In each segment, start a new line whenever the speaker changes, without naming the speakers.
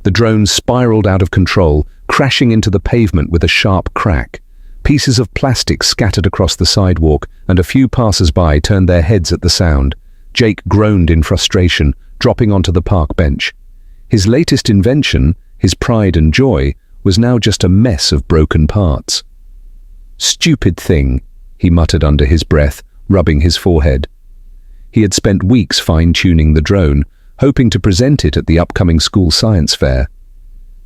The drone spiraled out of control, crashing into the pavement with a sharp crack. Pieces of plastic scattered across the sidewalk, and a few passers-by turned their heads at the sound. Jake groaned in frustration, dropping onto the park bench. His latest invention, his pride and joy, was now just a mess of broken parts. "Stupid thing," he muttered under his breath, rubbing his forehead. He had spent weeks fine-tuning the drone, hoping to present it at the upcoming school science fair.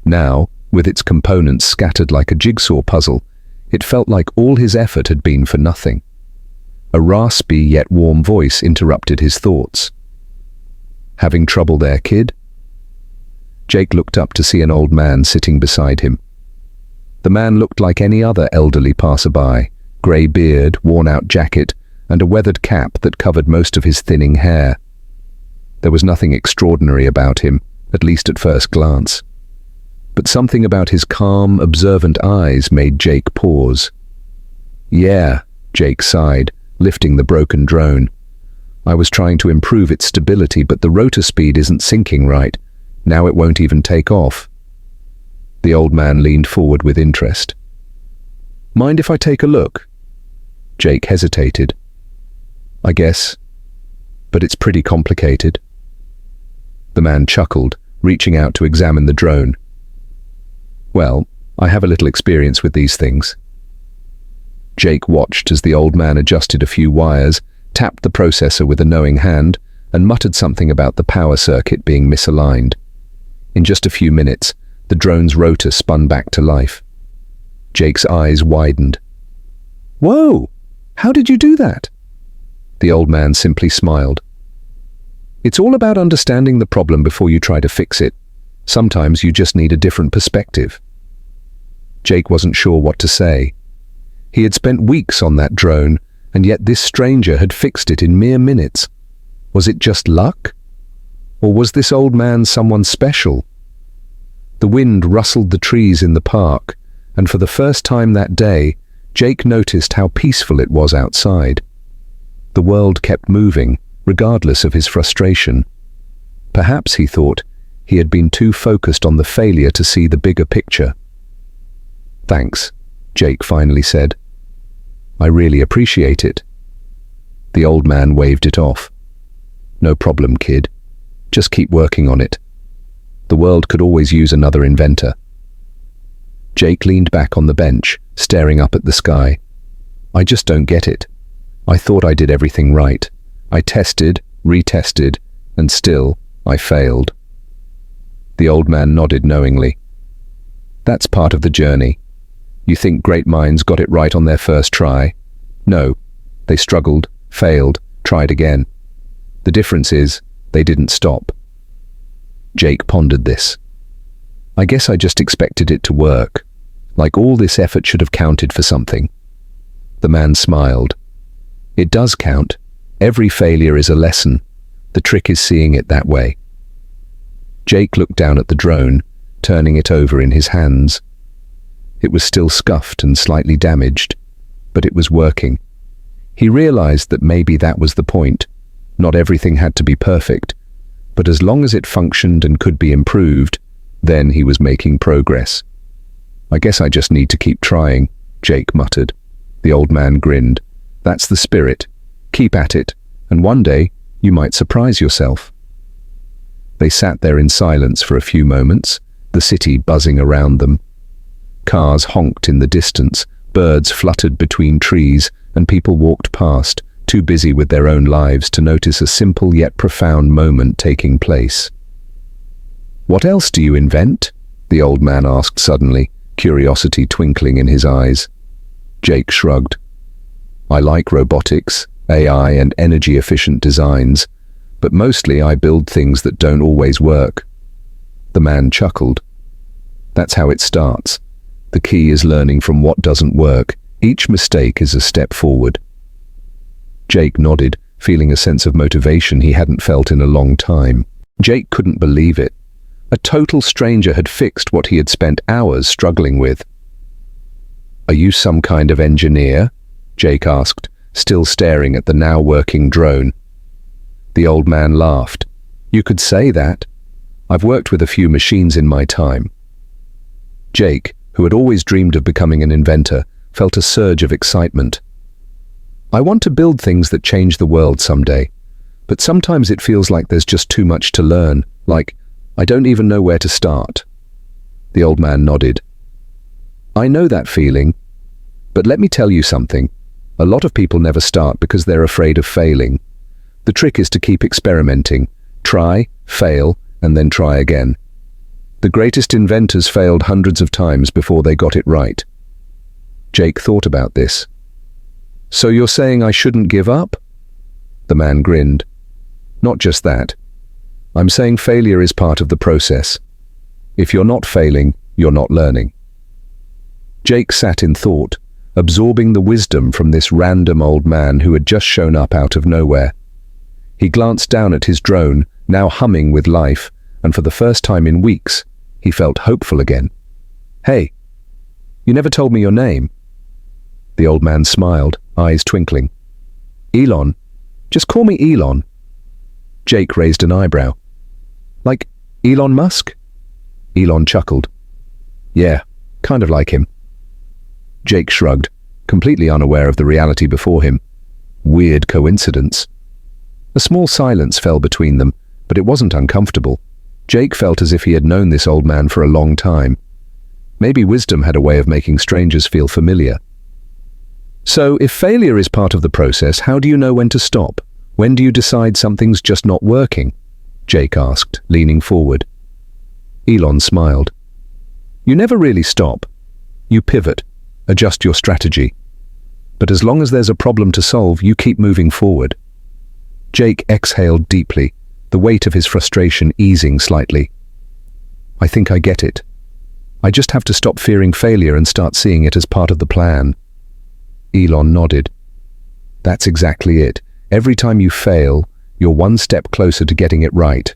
Now, with its components scattered like a jigsaw puzzle, it felt like all his effort had been for nothing. A raspy yet warm voice interrupted his thoughts. "Having trouble there, kid?" Jake looked up to see an old man sitting beside him. The man looked like any other elderly passerby, grey beard, worn-out jacket, and a weathered cap that covered most of his thinning hair. There was nothing extraordinary about him, at least at first glance. But something about his calm, observant eyes made Jake pause. "Yeah," Jake sighed, lifting the broken drone. "I was trying to improve its stability, but the rotor speed isn't syncing right. Now it won't even take off." The old man leaned forward with interest. "Mind if I take a look?" Jake hesitated. "I guess, but it's pretty complicated." The man chuckled, reaching out to examine the drone. "Well, I have a little experience with these things." Jake watched as the old man adjusted a few wires, tapped the processor with a knowing hand, and muttered something about the power circuit being misaligned. In just a few minutes, the drone's rotor spun back to life. Jake's eyes widened. "Whoa! How did you do that?" The old man simply smiled. "It's all about understanding the problem before you try to fix it. Sometimes you just need a different perspective." Jake wasn't sure what to say. He had spent weeks on that drone, and yet this stranger had fixed it in mere minutes. Was it just luck? Or was this old man someone special? The wind rustled the trees in the park, and for the first time that day, Jake noticed how peaceful it was outside. The world kept moving, regardless of his frustration. Perhaps, he thought, he had been too focused on the failure to see the bigger picture. "Thanks," Jake finally said. "I really appreciate it." The old man waved it off. "No problem, kid. Just keep working on it. The world could always use another inventor." Jake leaned back on the bench, staring up at the sky. "I just don't get it. I thought I did everything right. I tested, retested, and still, I failed." The old man nodded knowingly. "That's part of the journey. You think great minds got it right on their first try? No, they struggled, failed, tried again. The difference is, they didn't stop." Jake pondered this. "I guess I just expected it to work. Like all this effort should have counted for something." The man smiled. "It does count. Every failure is a lesson. The trick is seeing it that way." Jake looked down at the drone, turning it over in his hands. It was still scuffed and slightly damaged, but it was working. He realized that maybe that was the point. Not everything had to be perfect, but as long as it functioned and could be improved, then he was making progress. "I guess I just need to keep trying," Jake muttered. The old man grinned. "That's the spirit. Keep at it, and one day you might surprise yourself." They sat there in silence for a few moments, the city buzzing around them. Cars honked in the distance, birds fluttered between trees, and people walked past, too busy with their own lives to notice a simple yet profound moment taking place. "What else do you invent?" the old man asked suddenly, curiosity twinkling in his eyes. Jake shrugged. "I like robotics, AI, and energy-efficient designs, but mostly I build things that don't always work." The man chuckled. "That's how it starts. The key is learning from what doesn't work. Each mistake is a step forward." Jake nodded, feeling a sense of motivation he hadn't felt in a long time. Jake couldn't believe it. A total stranger had fixed what he had spent hours struggling with. "Are you some kind of engineer?" Jake asked, still staring at the now working drone. The old man laughed. "You could say that. I've worked with a few machines in my time. Jake, who had always dreamed of becoming an inventor, felt a surge of excitement. I want to build things that change the world someday, but sometimes it feels like there's just too much to learn, like I don't even know where to start. The old man nodded. I know that feeling, but let me tell you something. A lot of people never start because they're afraid of failing. The trick is to keep experimenting. Try, fail, and then try again. The greatest inventors failed hundreds of times before they got it right. Jake thought about this. So you're saying I shouldn't give up? The man grinned. Not just that. I'm saying failure is part of the process. If you're not failing, you're not learning. Jake sat in thought, absorbing the wisdom from this random old man who had just shown up out of nowhere. He glanced down at his drone, now humming with life, and for the first time in weeks, he felt hopeful again. Hey, you never told me your name. The old man smiled, eyes twinkling. Elon. Just call me Elon. Jake raised an eyebrow. Like Elon Musk? Elon chuckled. Yeah, kind of like him. Jake shrugged, completely unaware of the reality before him. Weird coincidence. A small silence fell between them, but it wasn't uncomfortable. Jake felt as if he had known this old man for a long time. Maybe wisdom had a way of making strangers feel familiar. So, if failure is part of the process, how do you know when to stop? When do you decide something's just not working? Jake asked, leaning forward. Elon smiled. You never really stop. You pivot, adjust your strategy. But as long as there's a problem to solve, you keep moving forward. Jake exhaled deeply, the weight of his frustration easing slightly. I think I get it. I just have to stop fearing failure and start seeing it as part of the plan. Elon nodded. That's exactly it. Every time you fail, you're one step closer to getting it right.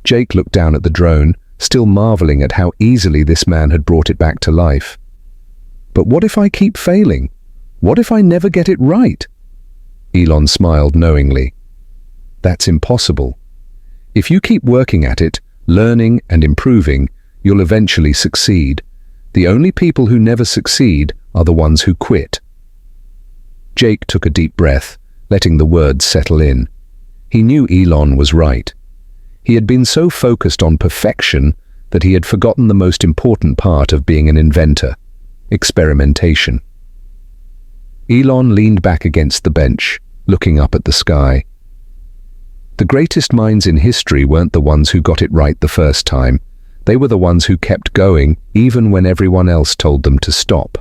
Jake looked down at the drone, still marveling at how easily this man had brought it back to life. But what if I keep failing? What if I never get it right? Elon smiled knowingly. That's impossible. If you keep working at it, learning and improving, you'll eventually succeed. The only people who never succeed are the ones who quit. Jake took a deep breath, letting the words settle in. He knew Elon was right. He had been so focused on perfection that he had forgotten the most important part of being an inventor: experimentation. Elon leaned back against the bench, looking up at the sky. The greatest minds in history weren't the ones who got it right the first time. They were the ones who kept going even when everyone else told them to stop.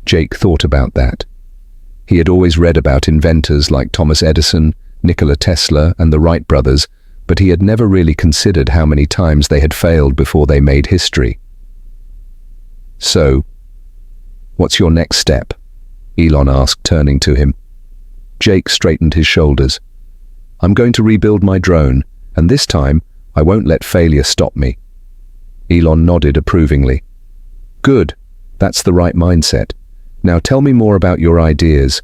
Jake thought about that. He had always read about inventors like Thomas Edison, Nikola Tesla, and the Wright brothers, but he had never really considered how many times they had failed before they made history. So, what's your next step? Elon asked, turning to him. Jake straightened his shoulders. I'm going to rebuild my drone, and this time, I won't let failure stop me. Elon nodded approvingly. Good, that's the right mindset. Now tell me more about your ideas.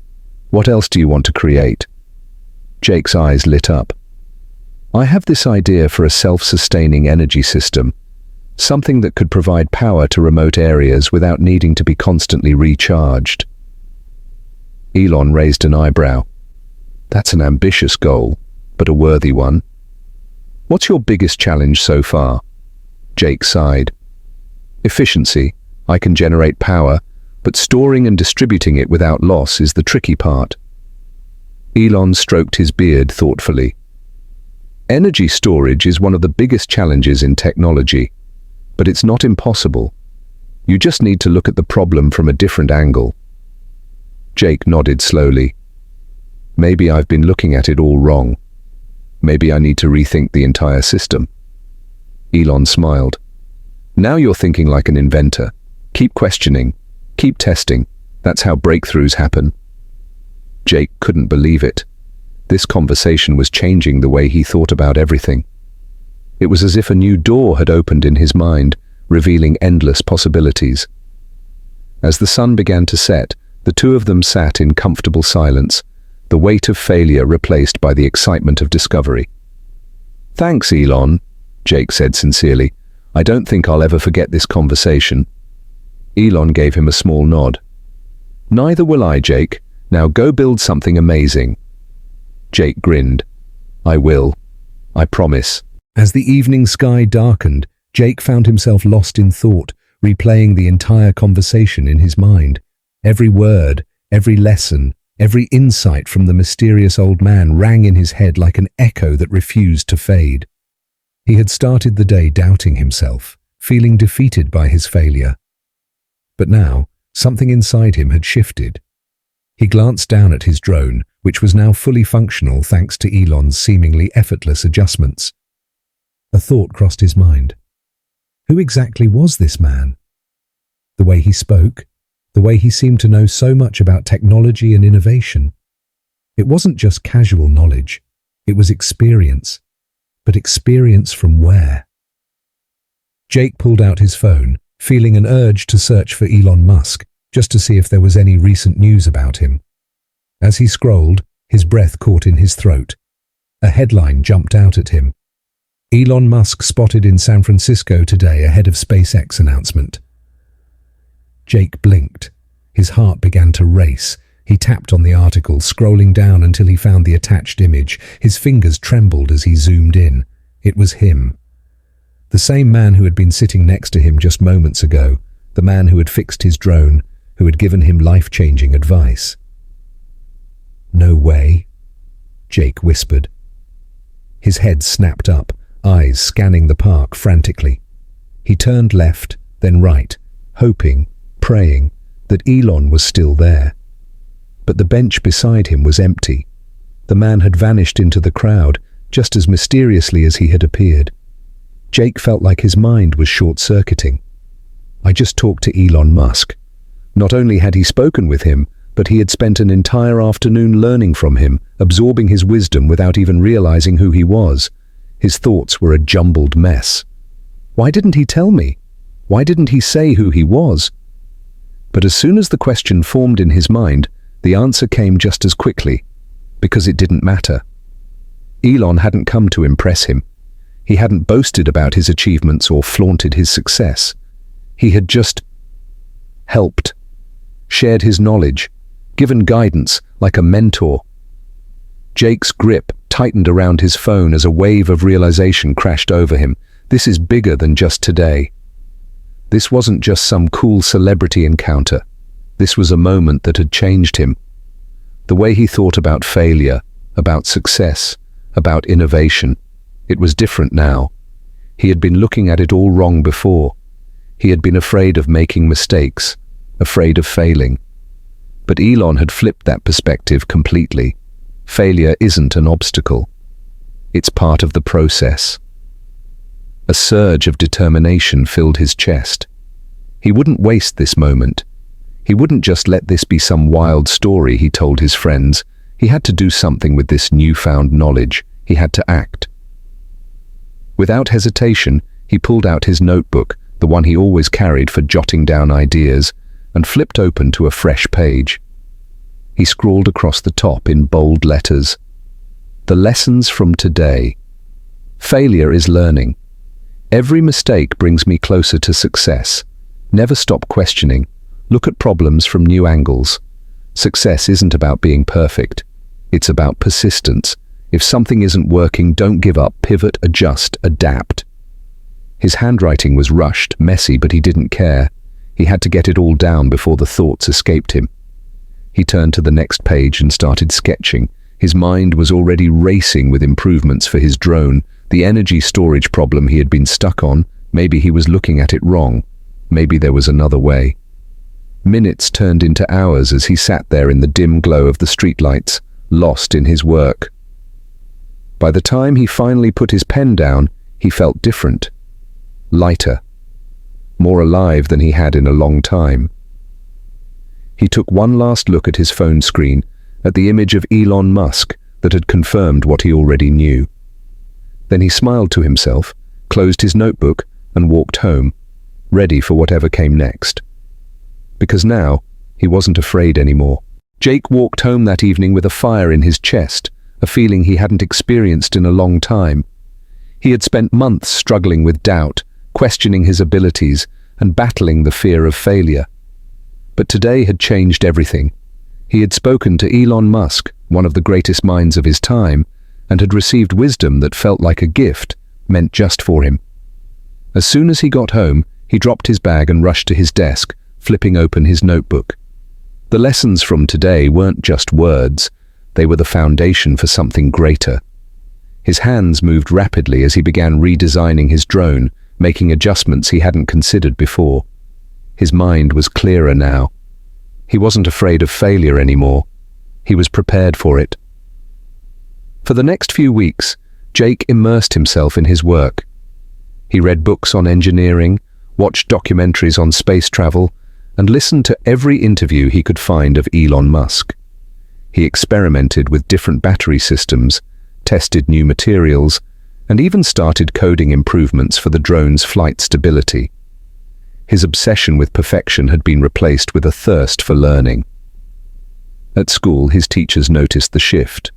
What else do you want to create? Jake's eyes lit up. I have this idea for a self-sustaining energy system, something that could provide power to remote areas without needing to be constantly recharged. Elon raised an eyebrow. That's an ambitious goal, but a worthy one. What's your biggest challenge so far? Jake sighed. Efficiency. I can generate power, but storing and distributing it without loss is the tricky part. Elon stroked his beard thoughtfully. Energy storage is one of the biggest challenges in technology, but it's not impossible. You just need to look at the problem from a different angle. Jake nodded slowly. Maybe I've been looking at it all wrong. Maybe I need to rethink the entire system. Elon smiled. Now you're thinking like an inventor. Keep questioning. Keep testing. That's how breakthroughs happen. Jake couldn't believe it. This conversation was changing the way he thought about everything. It was as if a new door had opened in his mind, revealing endless possibilities. As the sun began to set, the two of them sat in comfortable silence, the weight of failure replaced by the excitement of discovery. "Thanks, Elon," Jake said sincerely. "I don't think I'll ever forget this conversation." Elon gave him a small nod. "Neither will I, Jake. Now go build something amazing." Jake grinned. "I will. I promise." As the evening sky darkened, Jake found himself lost in thought, replaying the entire conversation in his mind. Every word, every lesson, every insight from the mysterious old man rang in his head like an echo that refused to fade. He had started the day doubting himself, feeling defeated by his failure. But now, something inside him had shifted. He glanced down at his drone, which was now fully functional thanks to Elon's seemingly effortless adjustments. A thought crossed his mind. Who exactly was this man? The way he spoke, the way he seemed to know so much about technology and innovation. It wasn't just casual knowledge, it was experience. But experience from where? Jake pulled out his phone, feeling an urge to search for Elon Musk, just to see if there was any recent news about him. As he scrolled, his breath caught in his throat. A headline jumped out at him. Elon Musk spotted in San Francisco today ahead of SpaceX announcement. Jake blinked. His heart began to race. He tapped on the article, scrolling down until he found the attached image. His fingers trembled as he zoomed in. It was him. The same man who had been sitting next to him just moments ago, the man who had fixed his drone, who had given him life-changing advice. "No way," Jake whispered. His head snapped up, eyes scanning the park frantically. He turned left, then right, hoping, praying, that Elon was still there. But the bench beside him was empty. The man had vanished into the crowd, just as mysteriously as he had appeared. Jake felt like his mind was short-circuiting. I just talked to Elon Musk. Not only had he spoken with him, but he had spent an entire afternoon learning from him, absorbing his wisdom without even realizing who he was. His thoughts were a jumbled mess. Why didn't he tell me? Why didn't he say who he was? But as soon as the question formed in his mind, the answer came just as quickly, because it didn't matter. Elon hadn't come to impress him. He hadn't boasted about his achievements or flaunted his success. He had just helped, shared his knowledge, given guidance like a mentor. Jake's grip tightened around his phone as a wave of realization crashed over him. This is bigger than just today. This wasn't just some cool celebrity encounter. This was a moment that had changed him. The way he thought about failure, about success, about innovation, it was different now. He had been looking at it all wrong before. He had been afraid of making mistakes, afraid of failing. But Elon had flipped that perspective completely. Failure isn't an obstacle. It's part of the process. A surge of determination filled his chest. He wouldn't waste this moment. He wouldn't just let this be some wild story he told his friends. He had to do something with this newfound knowledge. He had to act. Without hesitation, he pulled out his notebook, the one he always carried for jotting down ideas, and flipped open to a fresh page. He scrawled across the top in bold letters, "The lessons from today. Failure is learning. Every mistake brings me closer to success. Never stop questioning. Look at problems from new angles. Success isn't about being perfect. It's about persistence. If something isn't working, don't give up, pivot, adjust, adapt." His handwriting was rushed, messy, but he didn't care. He had to get it all down before the thoughts escaped him. He turned to the next page and started sketching. His mind was already racing with improvements for his drone, the energy storage problem he had been stuck on. Maybe he was looking at it wrong. Maybe there was another way. Minutes turned into hours as he sat there in the dim glow of the streetlights, lost in his work. By the time he finally put his pen down, he felt different. Lighter. More alive than he had in a long time. He took one last look at his phone screen, at the image of Elon Musk that had confirmed what he already knew. Then he smiled to himself, closed his notebook, and walked home, ready for whatever came next. Because now, he wasn't afraid anymore. Jake walked home that evening with a fire in his chest, a feeling he hadn't experienced in a long time. He had spent months struggling with doubt, questioning his abilities, and battling the fear of failure. But today had changed everything. He had spoken to Elon Musk, one of the greatest minds of his time, and had received wisdom that felt like a gift, meant just for him. As soon as he got home, he dropped his bag and rushed to his desk, flipping open his notebook. The lessons from today weren't just words, they were the foundation for something greater. His hands moved rapidly as he began redesigning his drone, making adjustments he hadn't considered before. His mind was clearer now. He wasn't afraid of failure anymore. He was prepared for it. For the next few weeks, Jake immersed himself in his work. He read books on engineering, watched documentaries on space travel, and listened to every interview he could find of Elon Musk. He experimented with different battery systems, tested new materials, and even started coding improvements for the drone's flight stability. His obsession with perfection had been replaced with a thirst for learning. At school, his teachers noticed the shift.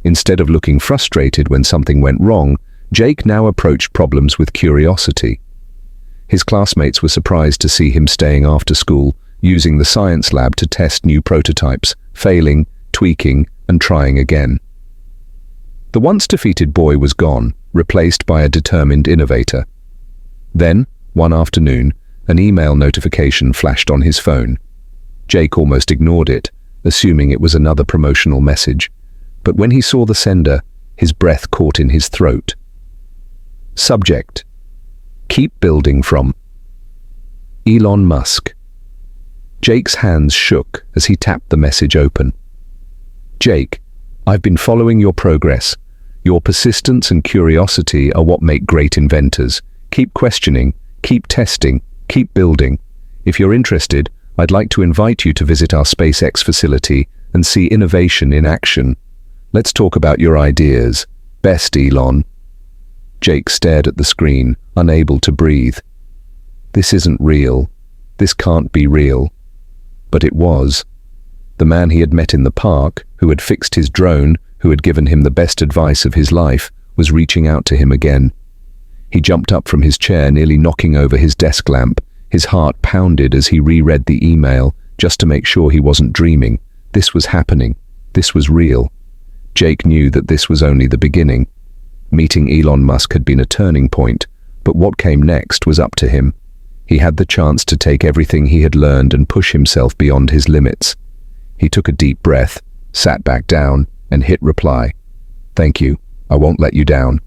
Instead of looking frustrated when something went wrong, Jake now approached problems with curiosity. His classmates were surprised to see him staying after school, using the science lab to test new prototypes, failing, tweaking, and trying again. The once defeated boy was gone, replaced by a determined innovator. Then, one afternoon, an email notification flashed on his phone. Jake almost ignored it, assuming it was another promotional message. But when he saw the sender, his breath caught in his throat. Subject: Keep building from Elon Musk. Jake's hands shook as he tapped the message open. Jake, I've been following your progress. Your persistence and curiosity are what make great inventors. Keep questioning, keep testing, keep building. If you're interested, I'd like to invite you to visit our SpaceX facility and see innovation in action. Let's talk about your ideas. Best, Elon. Jake stared at the screen, unable to breathe. This isn't real. This can't be real. But it was. The man he had met in the park, who had fixed his drone, who had given him the best advice of his life, was reaching out to him again. He jumped up from his chair, nearly knocking over his desk lamp. His heart pounded as he reread the email, just to make sure he wasn't dreaming. This was happening. This was real. Jake knew that this was only the beginning. Meeting Elon Musk had been a turning point, but what came next was up to him. He had the chance to take everything he had learned and push himself beyond his limits. He took a deep breath, sat back down, and hit reply. Thank you. I won't let you down.